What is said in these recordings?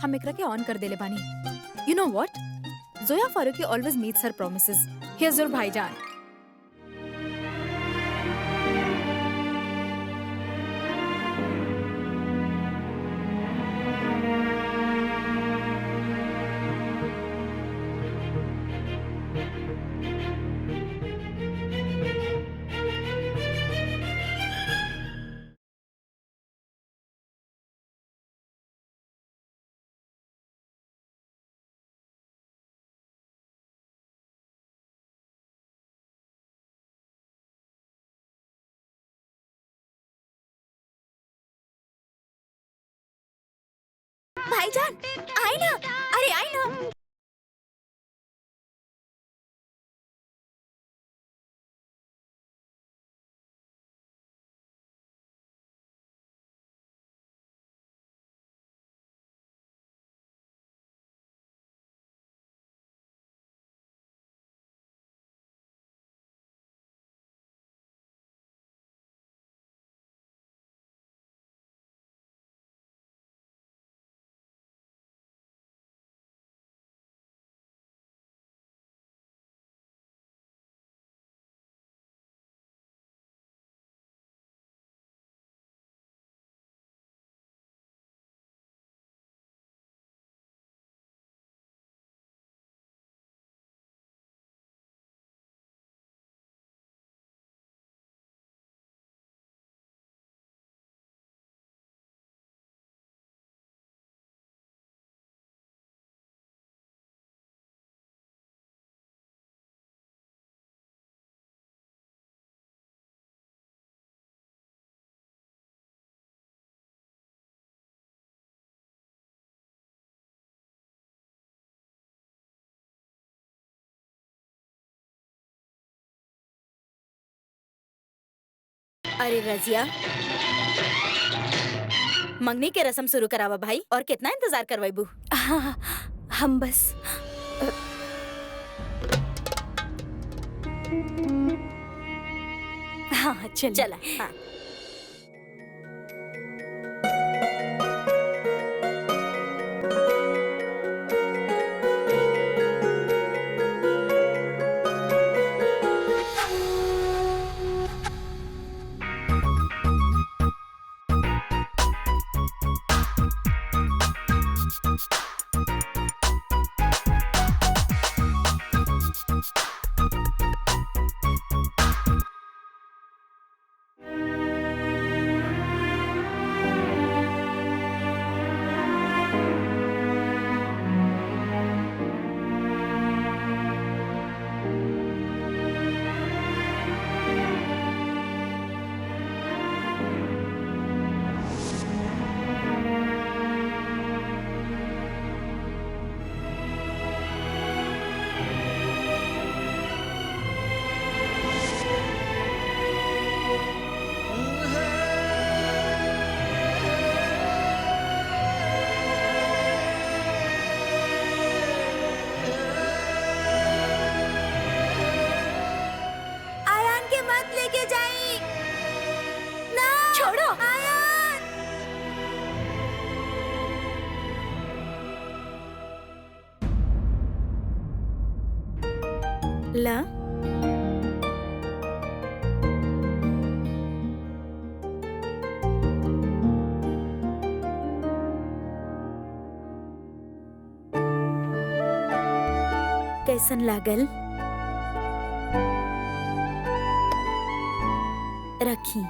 हम एकरा के ऑन कर देले बानी। You know what, Zoya Farooqui always meets her promises. Here's your bhaijaan. भाईजान आए ना, अरे आए ना। अरे रजिया, मंगनी के रस्म शुरू करावा भाई, और कितना इंतजार करवाइबू। हाँ, हम बस हाँ चल चला। हाँ। ला कैसन लागल? रखी।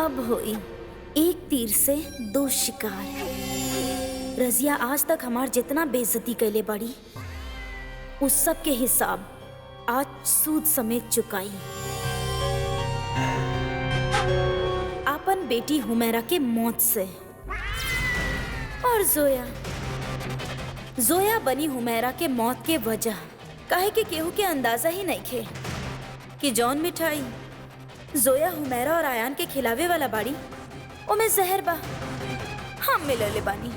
अब हुई एक तीर से दो शिकार। रजिया आज तक हमार जितना बेइज्जती कैले बड़ी उस सब के हिसाब आज सूद समेत चुकाई। आपन बेटी हुमैरा के मौत से। और जोया बनी हुमैरा के मौत के वजह। काहे कि केहू के अंदाजा ही नहीं खे कि जौन मिठाई जोया हुमैरा और आयान के खिलावे वाला बाड़ी ओमे जहर बा। हम मिलले बानी।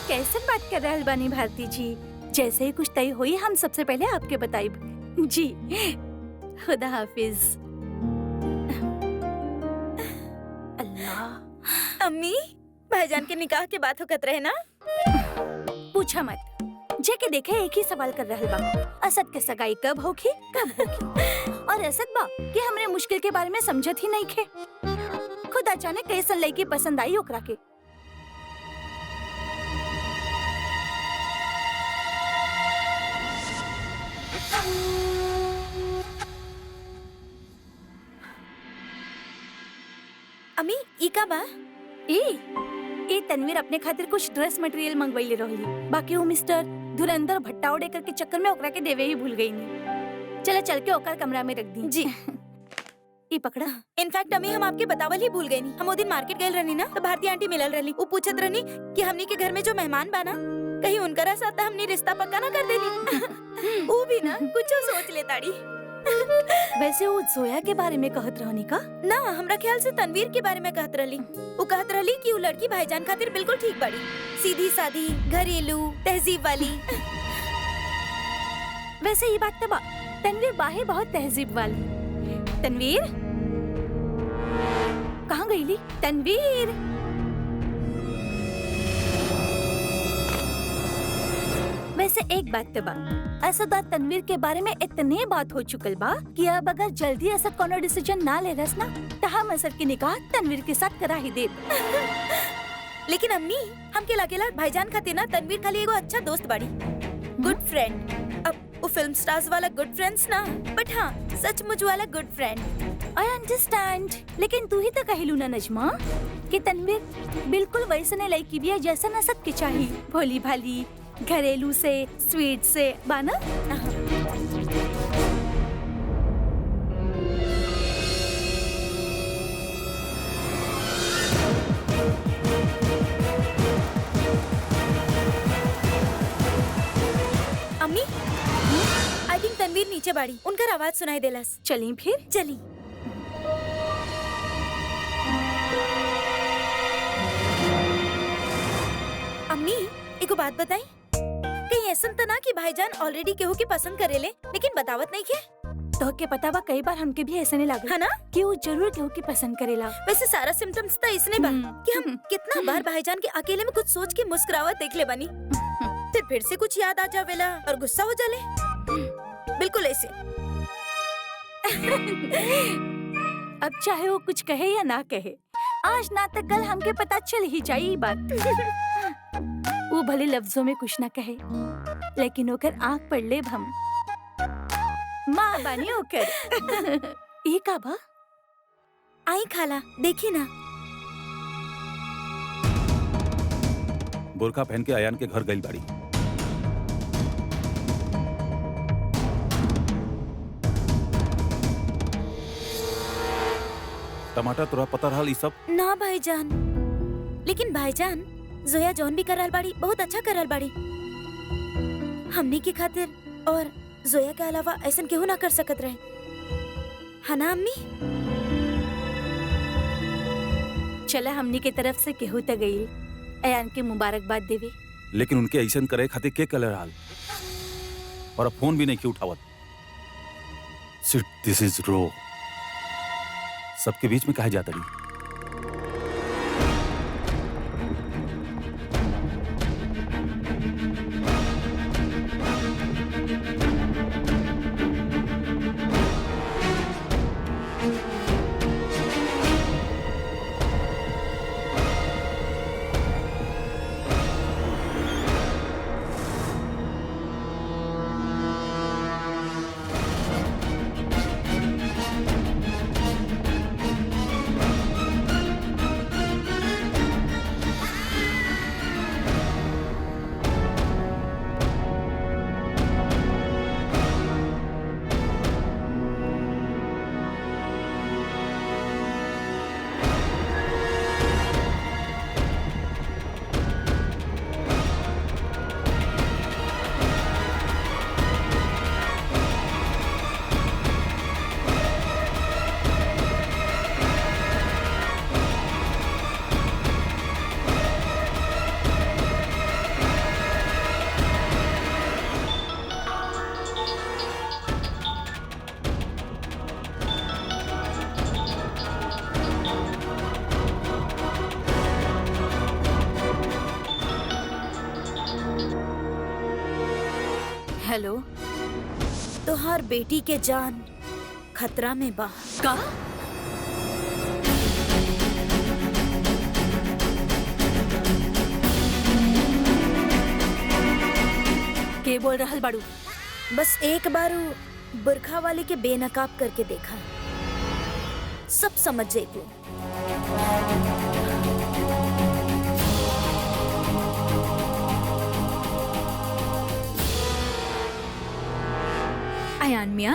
कैसे बात कर रहल बानी भारती जी? जैसे ही कुछ तय हुई हम सबसे पहले आपके बताइब। जी खुदा हाफिज। अल्लाह। अम्मी भाईजान के निकाह के बात होकत रहे ना? पूछा मत। जे के देखे एक ही सवाल कर रहल बा, असद के सगाई कब होगी कब होगी। और असद बा कि हमरे मुश्किल के बारे में समझत ही नहीं खे। खुदा जाने कैसन लड़की पसंद आई ओकरा के। अम्मी ई का बा? ए तनवीर अपने खातिर कुछ ड्रेस मटेरियल मंगवाइले रहली। बाकी वो मिस्टर धुरंधर भट्टावड़े करके चक्कर में ओकरा के देवे ही भूल गई नी। चल के ओकर कमरा में रख दी। जी ई पकड़ा। इनफैक्ट अम्मी हम आपके बतावल ही भूल गई नी। हम वो दिन मार्केट गए रहनी ना तो भारती आंटी मिलल रहली। वो पूछत रहनी कि हमनी के घर में जो मेहमान बा ना कहीं उनकरा साथ हमनी रिश्ता पक्का ना कर देनी। वो भी ना कुछ सोच ले ताड़ी। वैसे वो जोया के बारे में कहत रहनी का? ना हमरा ख्याल से तनवीर के बारे में कहत रहली। वो कहत रहली कि वो लड़की भाईजान खातिर बिल्कुल ठीक बाड़ी। सीधी सादी, घरेलू, तहजीब वाली। वैसे ये बात तो बा, तनवीर बाहे बहुत तहजीब वाली। तनवीर कहाँ गईली? तनवीर वैसे एक बात तो बा, असद और तनवीर के बारे में इतने बात हो चुकल बा कि अब अगर जल्दी असद कोनो डिसीजन ना ले रस ना तो हम असद की निकाह तनवीर के साथ करा ही देब। लेकिन अम्मी हमके लगेला भाईजान खातिर ना तनवीर खाली एगो अच्छा दोस्त बाड़ी, गुड फ्रेंड। अब वो फिल्म स्टार्स वाला गुड फ्रेंड्स ना, बट हाँ सचमुच वाला गुड फ्रेंड। आई अंडरस्टैंड, लेकिन तू ही तो कहिलू ना नजमा कि तनवीर बिल्कुल वैसने लड़की भी है जैसा असद के चाहिए। भोली भाली, घरेलू से, स्वीट से बाना। अम्मी आई थिंक तनवीर नीचे बाड़ी, उनकर आवाज सुनाई देलस। चली फिर चली। अम्मी एको बात बताई, कहीं ऐसा तो ना कि भाईजान ऑलरेडी केहू के पसंद करेले लेकिन बतावत नहीं के? तो के पता बा कई बार हमके भी ऐसे नहीं लगा है ना कि वो जरूर केहू के पसंद करेला। वैसे सारा सिम्टम्स तो इसने बा कि हम कितना बार भाईजान के अकेले में कुछ सोच के मुस्कुरावत देख ले बनी, फिर से कुछ याद आ जावेला और गुस्सा हो जाले। बिल्कुल ऐसे। अब चाहे वो कुछ कहे या ना कहे, आज ना तो कल हमके पता चल ही जाए ये बात। वो भले लफ्जों में कुछ ना कहे, लेकिन ओकर आँख पढ़ ले हम माँ बानी ओकर। ये का बा? आई खाला देखी ना। बोरखा पहन के आयान के घर गई बाड़ी। टमाटर तोरा पता रहल ई सब? ना भाईजान, लेकिन भाईजान जोया जौन भी कर रहल बाड़ी बहुत अच्छा कर रहल बाड़ी। हमनी की खातिर और जोया के अलावा ऐसा केहू ना कर सकत रहे, है ना अम्मी? चला हमनी के तरफ से केहू त गई आयान के मुबारकबाद देवे। लेकिन उनके ऐसा करे खातिर के कलर हाल और अब फोन भी नहीं क्यों उठावत। सिट दिस इज रो। सबके बीच में काहे जाता रही। हेलो। तोहार बेटी के जान खतरा में बा। का? के बोल रहल बाड़ू? बस एक बार बुरखा वाले के बेनकाब करके देखा, सब समझ जाइबू। अयान मिया,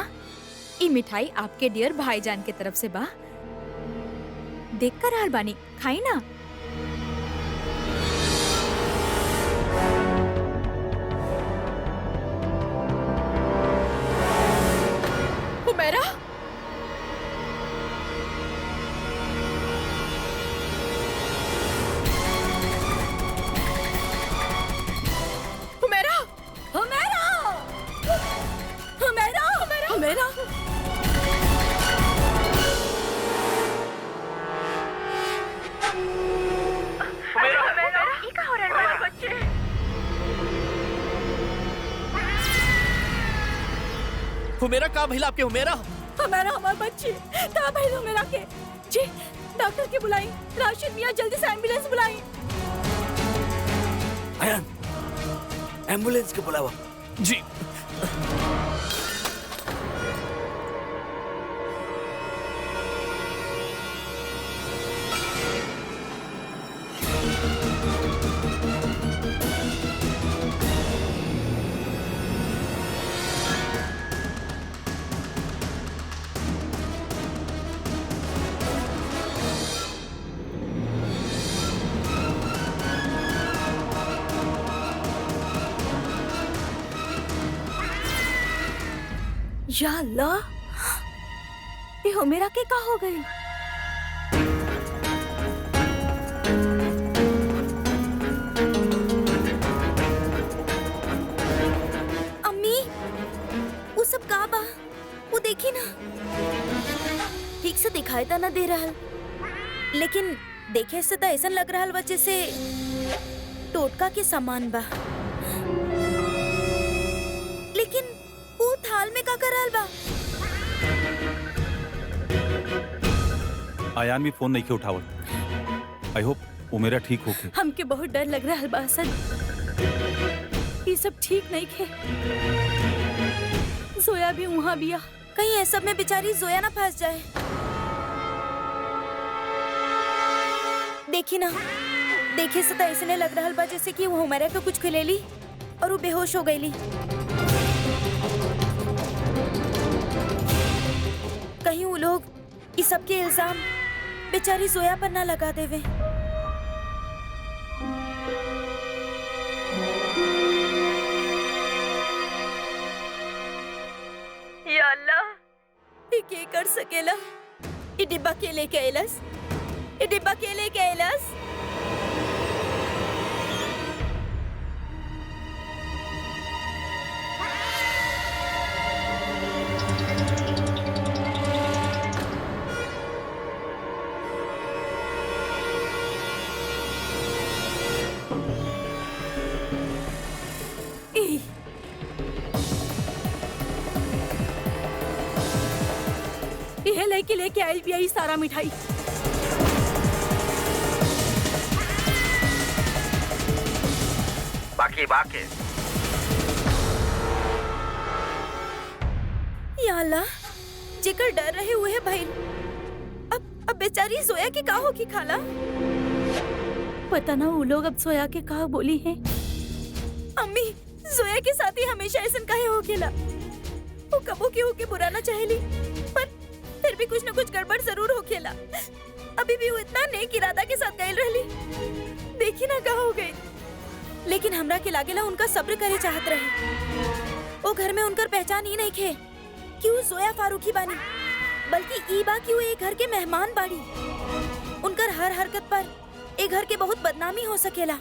ई मिठाई आपके डियर भाईजान के तरफ से बा। देख कर हाल बानी, खाई ना। हुमैरा, हुमैरा, हुमैरा! हुमैरा! हुमैरा! हुमेरा का भइला आपके हुमेरा? हुमैरा हमार बच्ची कहाँ भाई हुमैरा के? जी डॉक्टर के बुलाई। राशिद मियाँ जल्दी से एम्बुलेंस बुलाई। अयान, एम्बुलेंस के बुलावा। जी। या अल्लाह, ये हुमैरा के का हो गई? अम्मी, वो सब का बा? वो देखी ना, ठीक से दिखाई तो ना दे रहा, लेकिन देखे से तो ऐसा लग रहा बच्चे से टोटका के सामान बा। लेकिन वो थाल में का करल बा? आयान भी फोन नहीं के उठावत। आई होप वो मेरा ठीक होके। हमके बहुत डर लग रहा है बासन। ये सब ठीक नहीं खे। जोया भी वहाँ बिया। कहीं ऐसा में बेचारी जोया ना फंस जाए। देखी ना, देखे से तो ऐसे लग रहा बा जैसे कि वो हुमैरा को कुछ खिलेली और वो बेहोश हो गईली। कहीं वो लोग इस सब के इल्जाम बेचारी जोया पर ना लगा देवे। या अल्लाह, ये के कर सकेला? ये डिब्बा के लेके आइलस? ये डिब्बा के लेके आइलस? के लेके आई भी आई सारा मिठाई। बाकी बाकी या अल्लाह, जेकर डर रहे हुए है भाई। अब बेचारी जोया की का होगी खाला? पता ना वो लोग अब सोया के कहा बोली है। अम्मी, जोया के साथ ही हमेशा ऐसा काहे हो खेला? वो कबो के होके बुरा ना चाहेली, पर फिर भी कुछ न कुछ गड़बड़ जरूर हो खेला। अभी भी वो इतना नेक इरादा के साथ गई रहली, देखी ना कहा हो गई। लेकिन हमरा के लागेला उनका सब्र करे चाहत रहे। वो घर में उनकर पहचान ही नहीं खे कि वो जोया फारूकी बानी, बल्कि ई बा कि वो एक घर के मेहमान बाड़ी। उनकर हर हरकत पर एक घर के बहुत बदनामी हो सकेला।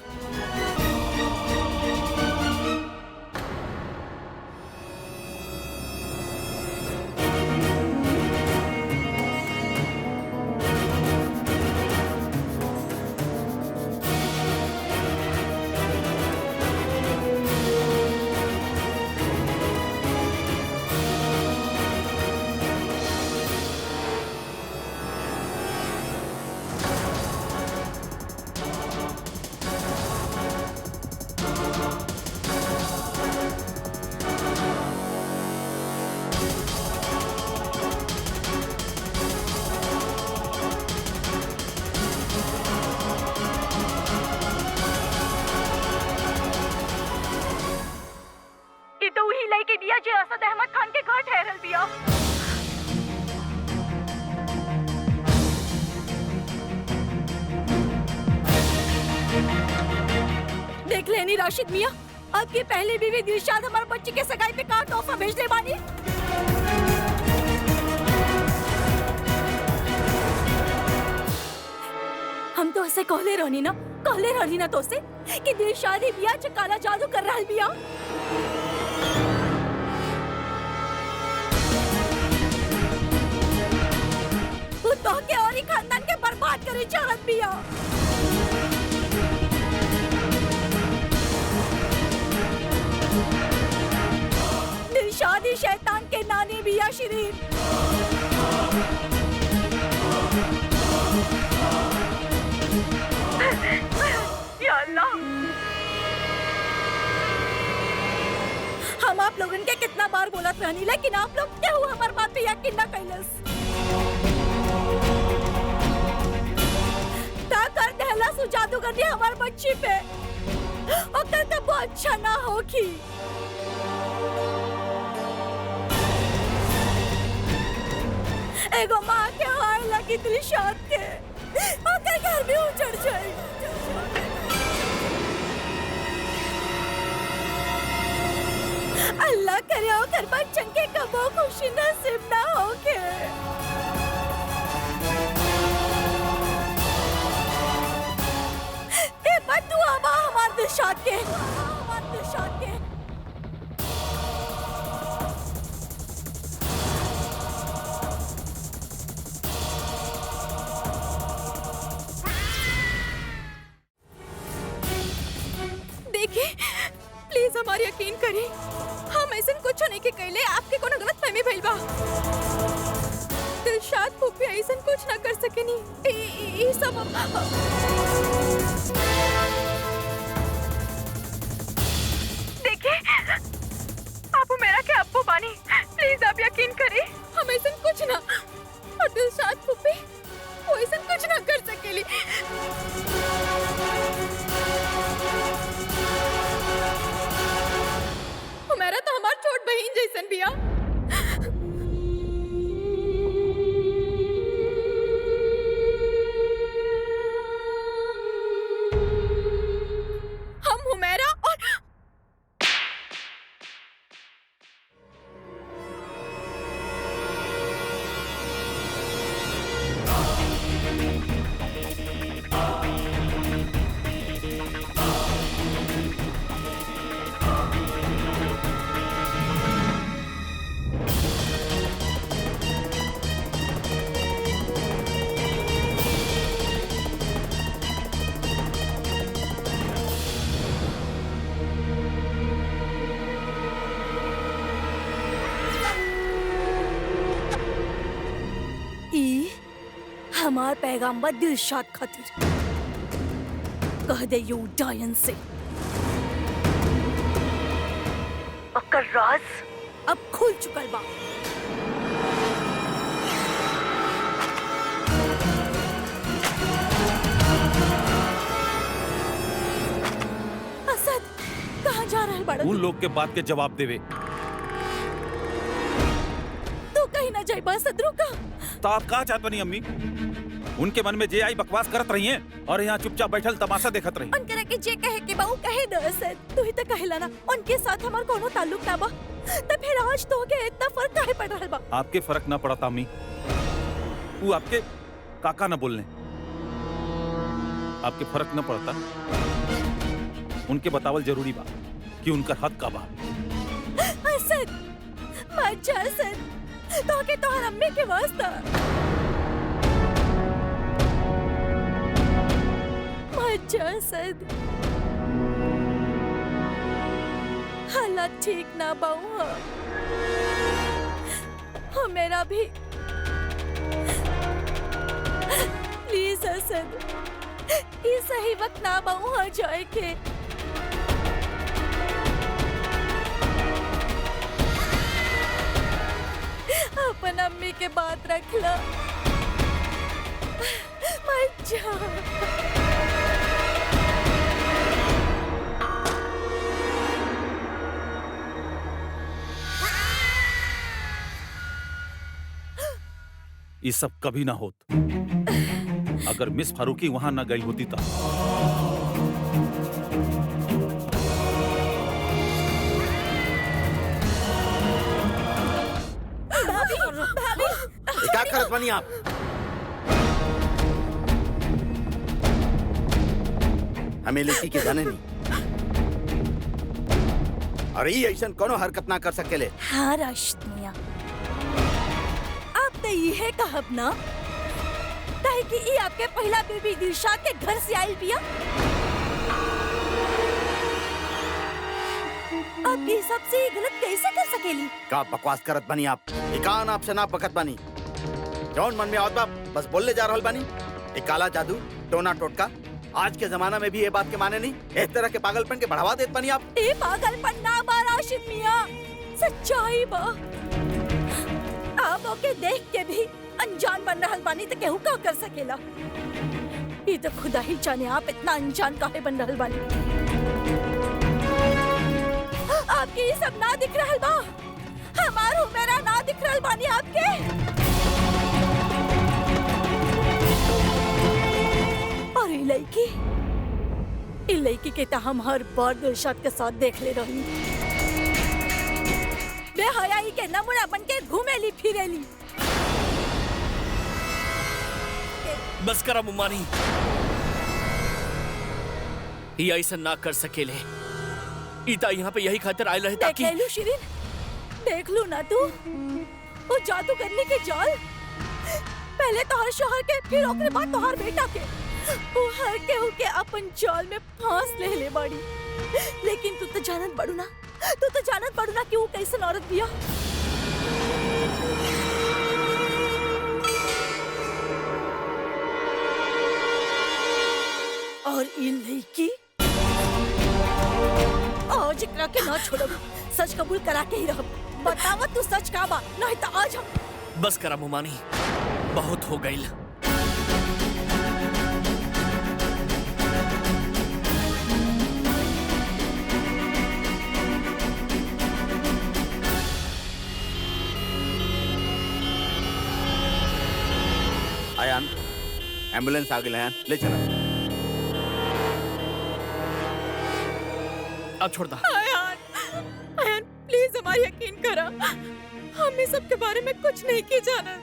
जे असद अहमद खान के घर ठहरल बिया। देख लेनी राशिद मियाँ, आपकी पहली बीवी दिलशाद हमारे बच्चे के सगाई पे का तोहफा भेजने बानी। हम तो ऐसे कहले रहनी ना तो से कि दिलशाद ही बिया जो काला जादू कर रहा बिया। तो के और ही खानदान के बर्बाद करे चाहत बिया। दिलशादी शैतान के नानी बिया शिरीन। या अल्लाह, हम आप लोगन के कितना बार बोलत रहनी, लेकिन आप लोग क्या हुआ हमार बात पे यकीन ना कैलस। कर दहला सु जादू कर दिया हमारे बच्ची पे, और कल तब वो अच्छा ना होगी। एगो माँ के हाय लगी दिलशाद के, और कल घर भी उजड़ जाए। अल्लाह करे और घर बच्चन के कबो खुशी नसीब ना होके। दिलशाद के, दिलशाद के। देखिए प्लीज हमारी यकीन करिए, हम ऐसा कुछ नहीं के कहले आपके कोनो गलत फहमी भइल बा। दिलशाद फूफी ऐसा कुछ ना कर सकेनी। ई सब आप मेरा क्या अब्बू बानी, प्लीज आप यकीन करें, हम ऐसा कुछ ना, और दिलशाद फूफी वो ऐसा कुछ ना कर सकेली। मेरा तो हमार छोट बहन जैसन बिया। हम हुमैरा और हमार पैगाम दिलशाद खातिर। कह दे यू डायन से ओकर राज अब खुल चुकल बा। असद कहाँ जा रहल बाड़न? उन लोग के बात के जवाब देवे। तू कहीं ना जाइबा असद, रुका। तो आप कहा चाहत बनी अम्मी? उनके मन में जे आई बकवास करत रही हैं और यहाँ चुपचाप बैठल तमाशा देखत रही। उनकरा के जे कहे के बा उ कहे दे असद। तू ही तो कहेला ना उनके साथ हमार कोनो ताल्लुक ना बा, तो फिर आज तो के इतना फर्क काहे पड़ रहल बा? आपके फर्क ना पड़ता अम्मी, वो आपके काका न बोलने आपके फर्क न पड़ता। उनके बतावल जरूरी बा कि उनका हक का बा। असद मत जा असद, तो के तोहर अम्मी के वास्ता मत जा असद। हालात ठीक ना बाऊ हाँ मेरा भी। प्लीज असद, ये सही वक्त ना बाऊ हाँ जाए के। अपन अम्मी के बात रख ला, मत जा। ये सब कभी ना होत अगर मिस फारूकी वहां ना गई होती तो। क्या करत बनी आप? हमें लड़की के जाने नहीं और ये ऐसा कोनो हरकत ना कर सकेले। हाँ राशिद मियाँ, आप तो ये कहब ना काहे कि ये आपके पहला बेबी दिलशाद के घर से आयल बिया। आप ये सबसे गलत कैसे कर सकेली? का बकवास करत बनी आप? कान आपसे ना पकत बनी, जौन मन में आवत बा बस बोलने जा रहल बनी। एक काला जादू टोना टोटका आज के जमाना में भी ये बात के माने नहीं। इस तरह के पागलपन के बढ़ावा देत बनी आप। ये पागलपन ना बा राशिद मियाँ, सच्चाई बा। आप ओके देख के भी अनजान बन रहल बानी तो केहू का कर सकेला? ये तो खुदा ही जाने आप इतना अनजान काहे बन रहल बानी। आपके ये सब ना दिख रहल बा? हमार हुमेरा ना दिख रहल बानी आपके? और ये लड़की के तो हम हर बार दिलशाद के साथ देख ले रही। बेहयाई के नमूना बन के घूमेली फिरेली। बस करा मुमानी, ये ऐसा ना कर सकेले। ईता यहाँ पे यही खातिर आए रहे ताकि देख लू शिरीन, देख लू ना तू वो जादू करने के जाल। पहले तो हर शोहर के फिर ओकरे बाद तो हर बेटा के वो हर केहू के अपन जाल में फांस ले बाड़ी। लेकिन तू तो जानत बड़ू ना, तू तो जानत बड़ू ना कि वो कैसन औरत बिया। और ये लड़की आज एकरा के ना छोड़ब, सच कबूल करा के ही रहब। बतावा तू सच का बा, नहीं तो आज हम। बस करा मुमानी, बहुत हो गई। आयान, एम्बुलेंस आ गई है, ले चला। अब छोड़ दा। आयन प्लीज हमारा यकीन करा, हम इस सब के बारे में कुछ नहीं की जाना।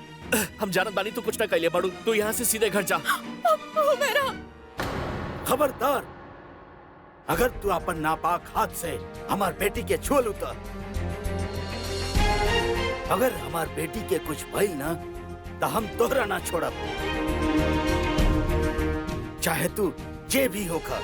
हम जानत बानी तू कुछ ना कइले बाड़ू, तू यहाँ से सीधे घर जा। मेरा खबरदार, अगर तू अपन नापाक हाथ से हमार बेटी के छुअल उतर, अगर हमार बेटी के कुछ भइल ना तो हम तोहरा ना छोड़ब, चाहे तू जे भी होकर।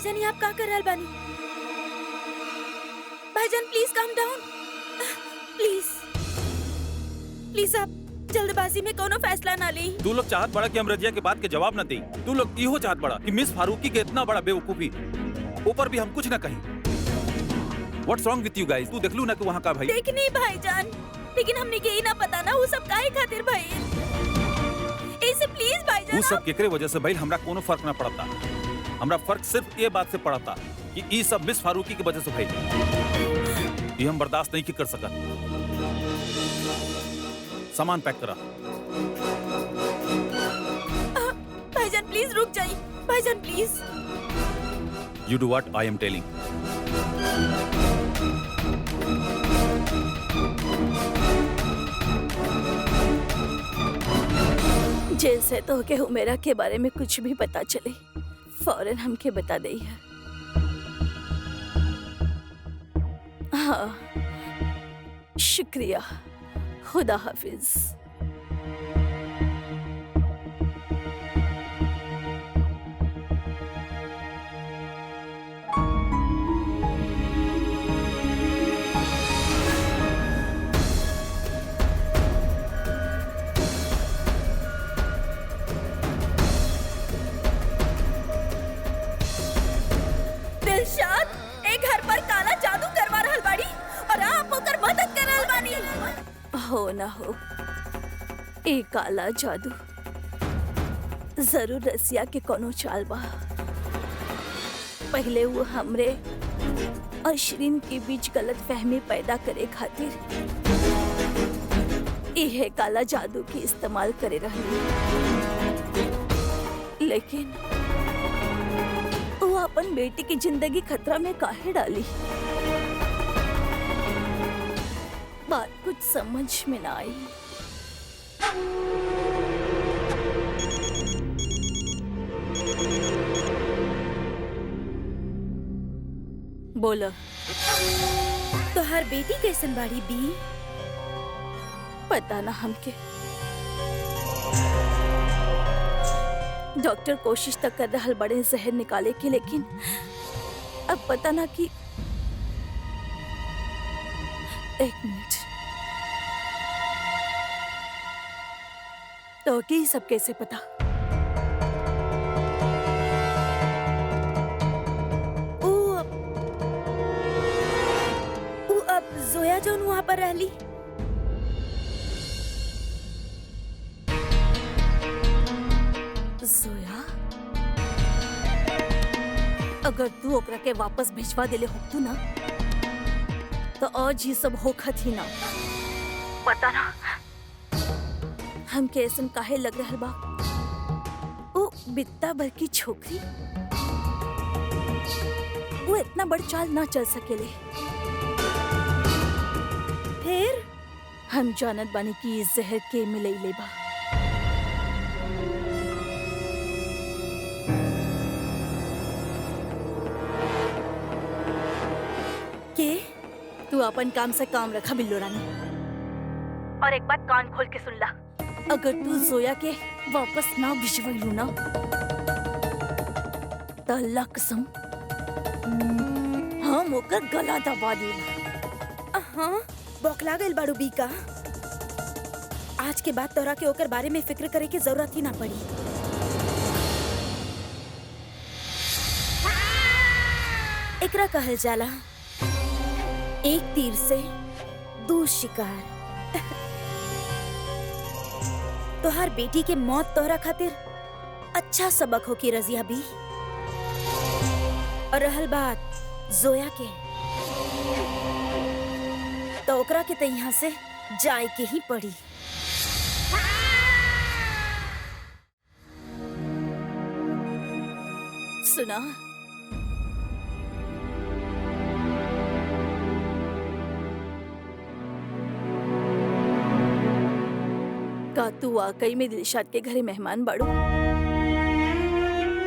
भाईजान ये आप का कर रहल बानी? भाईजान please calm down, please please आप जल्दबाजी में कोनो फैसला ना ली। तू लोग चाहत बड़ा कि हम रजिया के बात के जवाब न दी। तू लोग इहो चाहत बड़ा कि मिस फारूकी के इतना बड़ा बेवकूफी ऊपर भी हम कुछ न कहीं। What's wrong with you guys? तू देख लू ना कि वहाँ का भाई। देख नहीं भाईजान, लेकिन हमने के ही ना पता ना वो सब काहे खातिर भाई। ऐसे प्लीज भाईजान। वो सब केकरे वजह से भाई हमरा कोनो फर्क ना पड़ता। हमरा फर्क सिर्फ ये बात से पड़ता कि ये सब मिस फारूकी की वजह से भाई। ये हम बर्दाश्त नहीं कर सकत। सामान पैक करा। भाईजान प्लीज रुक जाइए, भाईजान please. You do what I am telling. जैसे तो के हुमेरा के बारे में कुछ भी पता चले फौरन हमके बता दई है। हाँ, शुक्रिया, खुदा हाफिज। दिलशाद एक घर पर काला जादू करवा रहल बाड़ी और आप ओकर मदद कर रहल बानी। हो ना हो, एक काला जादू जरूर रसिया के कोनो चाल बा। पहले वो हमरे और शिरीन के बीच गलत फहमी पैदा करे खातिर यह काला जादू की इस्तेमाल करे रही, लेकिन वो अपन बेटी की जिंदगी खतरा में काहे डाली? बात कुछ समझ में ना आई। बोलो, तो हर बेटी कैसन बाड़ी बी? पता ना हमके। डॉक्टर कोशिश तक कर रहा बड़े जहर निकाले की, लेकिन अब पता ना कि। एक मिनट, तो कि सब कैसे पता? अब जोया जोन वहाँ पर रहली। जोया, अगर तू ओकरा के वापस भिजवा देले होतू ना, तो आज ये सब होखत ही ना। पता ना हमके ऐसन काहे लग रहल बा। वो बित्ता भर की छोकरी, वो इतना बड़ चाल ना चल सकेले। फिर हम जानत बानी कि इस जहर के मिलैले बा। के? तू अपन काम से काम रखा बिल्लो रानी, और एक बात कान खोल के सुन ला। अगर तू जोया के वापस ना भिजवाइलू ना, तो अल्लाह कसम हम ओकर गला दबा देब। हाँ, बौखला गइल बाड़ू बी का। आज के बाद तोरा के ओकर बारे में फिक्र करे की जरूरत ही ना पड़ी। एकरा कहल जाला एक तीर से दो शिकार। तोहर बेटी के मौत तोहरा खातिर अच्छा सबक हो की रजिया भी। और रहल बात जोया के, तो ओकरा के त यहाँ से जाए के ही पड़ी। सुना, का तू वाकई में दिलशाद के घरे मेहमान बाड़ू?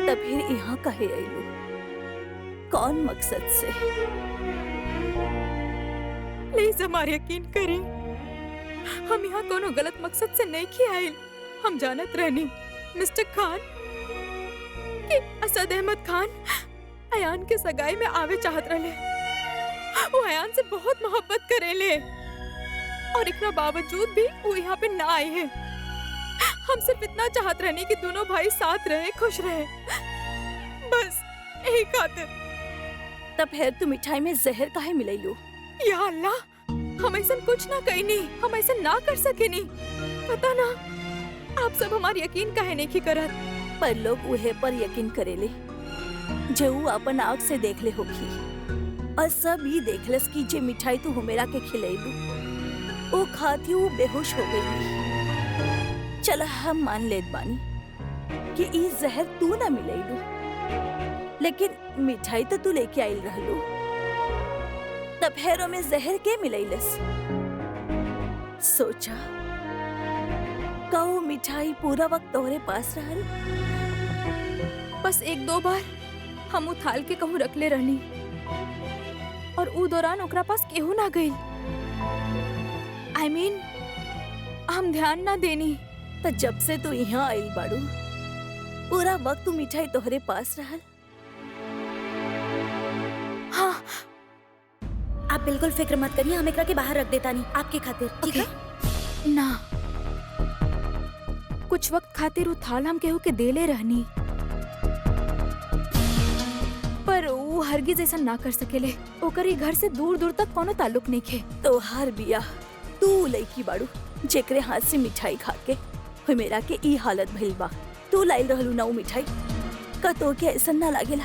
तब फिर यहाँ कहे आईलू? कौन मकसद से? प्लीज हमारे यकीन करें, हम यहाँ कोनो गलत मकसद से नहीं किया आइल। हम जानत रहनी मिस्टर खान कि असद अहमद खान अयान के सगाई में आवे चाहत रहे। वो अयान से बहुत मोहब्बत करेले और एकरा बावजूद भी वो यहाँ पे ना आए हैं। हम सिर्फ इतना चाहत रहनी कि दोनों भाई साथ रहे, खुश रहे, बस यही खातिर। तब फिर तू मिठाई में जहर काहे मिलैलू? या अल्लाह, हम ऐसा कुछ ना कहीं, हम ऐसा ना कर सके नहीं। पता ना आप सब हमार यकीन काहे नहीं की करत। पर लोग उहे पर यकीन करेले जो ऊ अपन आँख से देख ले होगी, और सब ही देखलस कि जे मिठाई तू हुमेरा के खिलैलू वो खाती वो बेहोश हो गई। चल हम मान लेत बानी कि ई जहर तू ना मिलैलू, लेकिन मिठाई तो तू लेके आइल रहलू। तब हेरो में जहर के मिलैलस? सोचा का वो मिठाई पूरा वक्त तोहरे पास रहल? बस एक दो बार हम उथाल के कहूँ रखले रहनी और ऊ दौरान ओकरा पास केहू ना गई। I mean, हम ध्यान ना देनी। तो जब से तू यहाँ आइल बाड़ू पूरा वक्त तू मिठाई तोहरे पास रहल? हाँ, आप बिल्कुल फिक्र मत करिए, हम एकरा के बाहर रख देता नहीं आपके खातिर, ठीक है? ना कुछ वक्त खातिर उथाल हम केहू के देले रहनी, पर वो हरगिज ऐसा ना कर सकेले। ओकर ई घर से दूर दूर तक कोनो ताल्लुक नहीं खे। तो हर बिया तू लईकी बाड़ू जेकरे हाथ से मिठाई खा के मेरा के ई हालत भइल बा। तू लाइल रहलू ना ऊ मिठाई का तो के ऐसा ना लागेला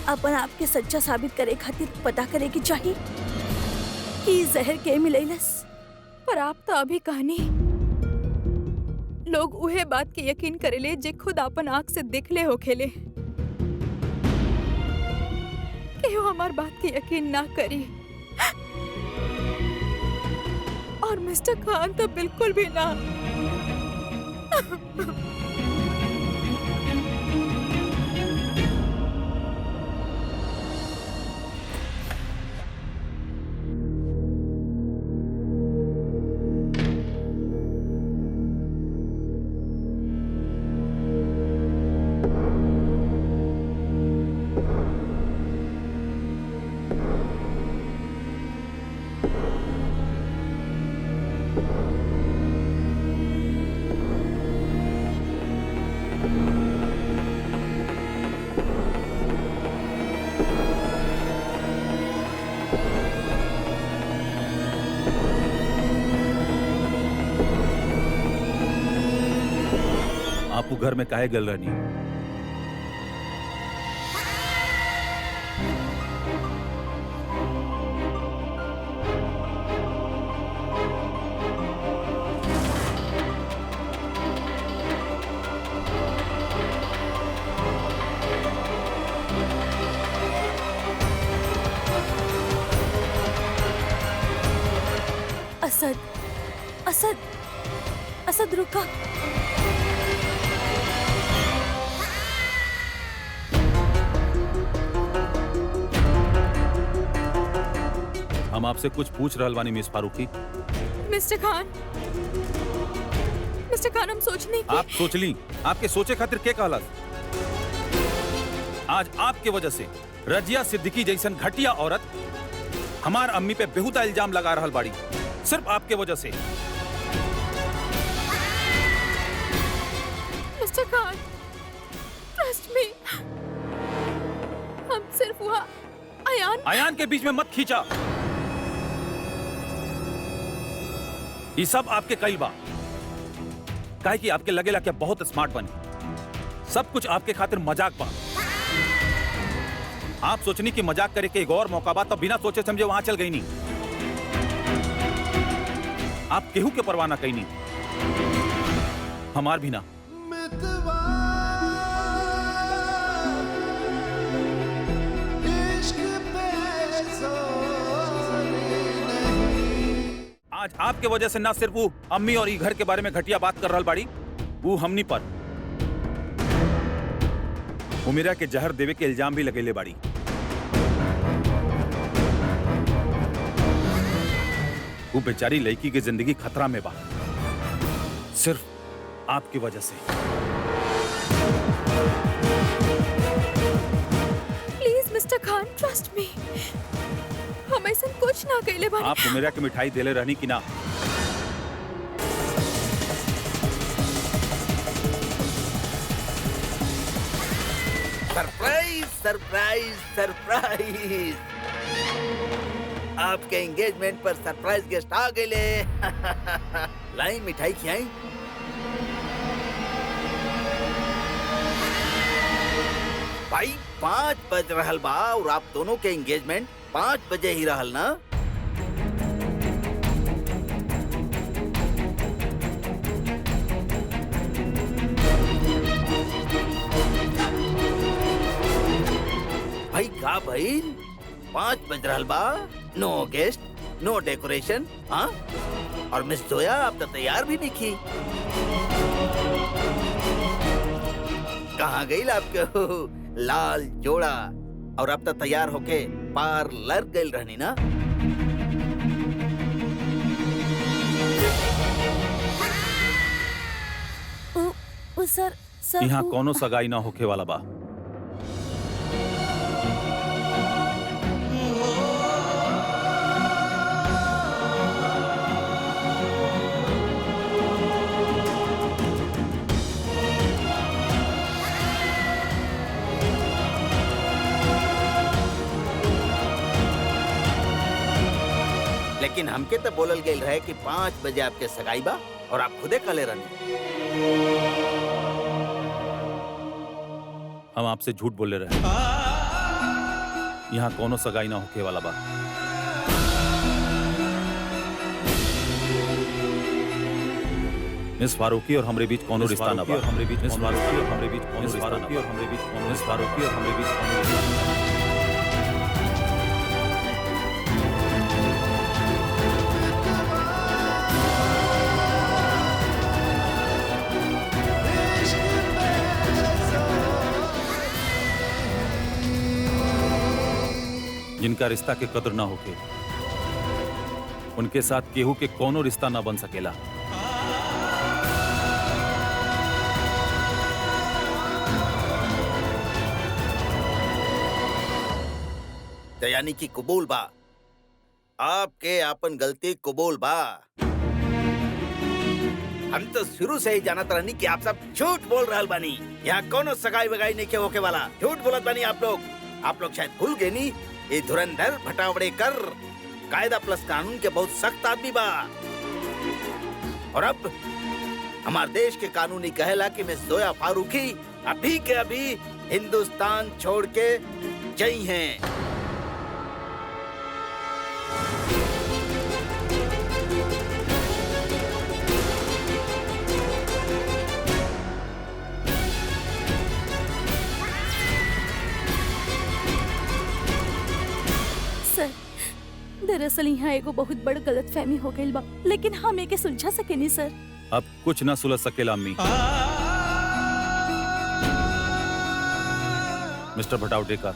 अपन आप के सच्चा साबित करे खातिर पता करे की चाहिए कि जहर के मिलैलस? पर आप तो अभी कहनी लोग उहे बात के यकीन करेले जे खुद अपन आँख से देखले हो खेले। केहू हमार बात के यकीन ना करी और मिस्टर खान तो बिल्कुल भी ना। आपू घर में काहे गल रहनी? असद, असद, असद रुका। हम आपसे कुछ पूछ रहल बानी मिस फारूकी। मिस्टर खान, हम सोचने की। आप सोच ली, आपके सोचे खातिर के कहला? आज आपके वजह से रजिया सिद्दीकी जैसन घटिया औरत हमार अम्मी पे बेहुदा इल्जाम लगा रहल बाड़ी, सिर्फ आपके वजह से। मिस्टर खान, ट्रस्ट मी, हम सिर्फ वहाँ अयान के बीच में मत खींचा। ये सब आपके कई बा, काहे कि आपके लगेला क्या बहुत स्मार्ट बनी। सब कुछ आपके खातिर मजाक बा। आप सोचनी कि मजाक करे के एक और मौका बा, तब बिना सोचे समझे वहां चल गई नहीं। आप केहू के परवाह ना कहीं नहीं, हमार भी ना। आज आपके वजह से ना सिर्फ वो अम्मी और ई घर के बारे में घटिया बात कर रहल बाड़ी, वो हमनी पर उमिरा के जहर देवे के इल्जाम भी लगेले बाड़ी। वो बेचारी लड़की की जिंदगी खतरा में बा, सिर्फ आपकी वजह से। प्लीज खान ट्रस्ट मी, हम ऐसा कुछ ना कहले बानी। आप उमेरा के मिठाई देले रहनी कि ना? सरप्राइज सरप्राइज सरप्राइज, आपके एंगेजमेंट पर सरप्राइज गेस्ट आ गए। लाई मिठाई खिलाई। भाई 5 बज रहल बा और आप दोनों के एंगेजमेंट 5 बजे ही रहल ना? भाई का भाई 5 बज रहल बा, नो गेस्ट, नो डेकोरेशन। हाँ, और मिस जोया आप तो तैयार भी नहीं की। कहाँ गई आपके लाल जोड़ा? और अब तो तैयार होके पार्लर गई रहनी ना? सर यहाँ कोनो सगाई ना होके वाला बा। लेकिन हमके तो बोलल गई रहे कि 5 बजे आपके सगाई बा और आप खुदे कले रहनी। हम आपसे झूठ बोले रहे। यहाँ कोनो सगाई ना होके वाला बा। मिस फारूकी और हमरे बीच कोनो रिश्ता ना बा। हमरे बीच मिस फारूकी और हमरे बीच कोनो रिश्ता ना बा। हमरे बीच कोनो मिस फारूकी और हमरे बीच कोनो रिश्ता ना बा। जिनका रिश्ता के कदर ना होके, उनके साथ केहू के कोनो रिश्ता ना बन सकेला। तो यानी कि कबूल बा, आपके आपन गलती कबूल बा। हम तो शुरू से ही जानत रहनी कि आप सब झूठ बोल रहल बानी। यहाँ कोनो सगाई वगाई नहीं के होके वाला, झूठ बोलत बानी आप लोग। आप लोग शायद भूल गए नी, ये धुरंधर भटावड़ेकर कायदा प्लस कानून के बहुत सख्त आदमी बा। और अब हमारे देश के कानूनी कहेला कि मिस जोया फारूकी अभी के अभी हिंदुस्तान छोड़ के गई हैं। दरअसल यहाँ एगो बहुत बड़ गलतफहमी हो गई बा, लेकिन हम एके सुलझा सकेनी सर। अब कुछ ना सुलझ सकेला अम्मी। मिस्टर भटावडेकर,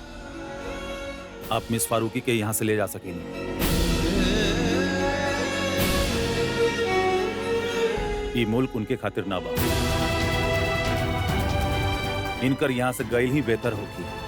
आप मिस फारूकी के यहाँ से ले जा सकेंगे। ये मुल्क उनके खातिर ना बा। इनकर यहाँ से गई ही बेहतर होगी।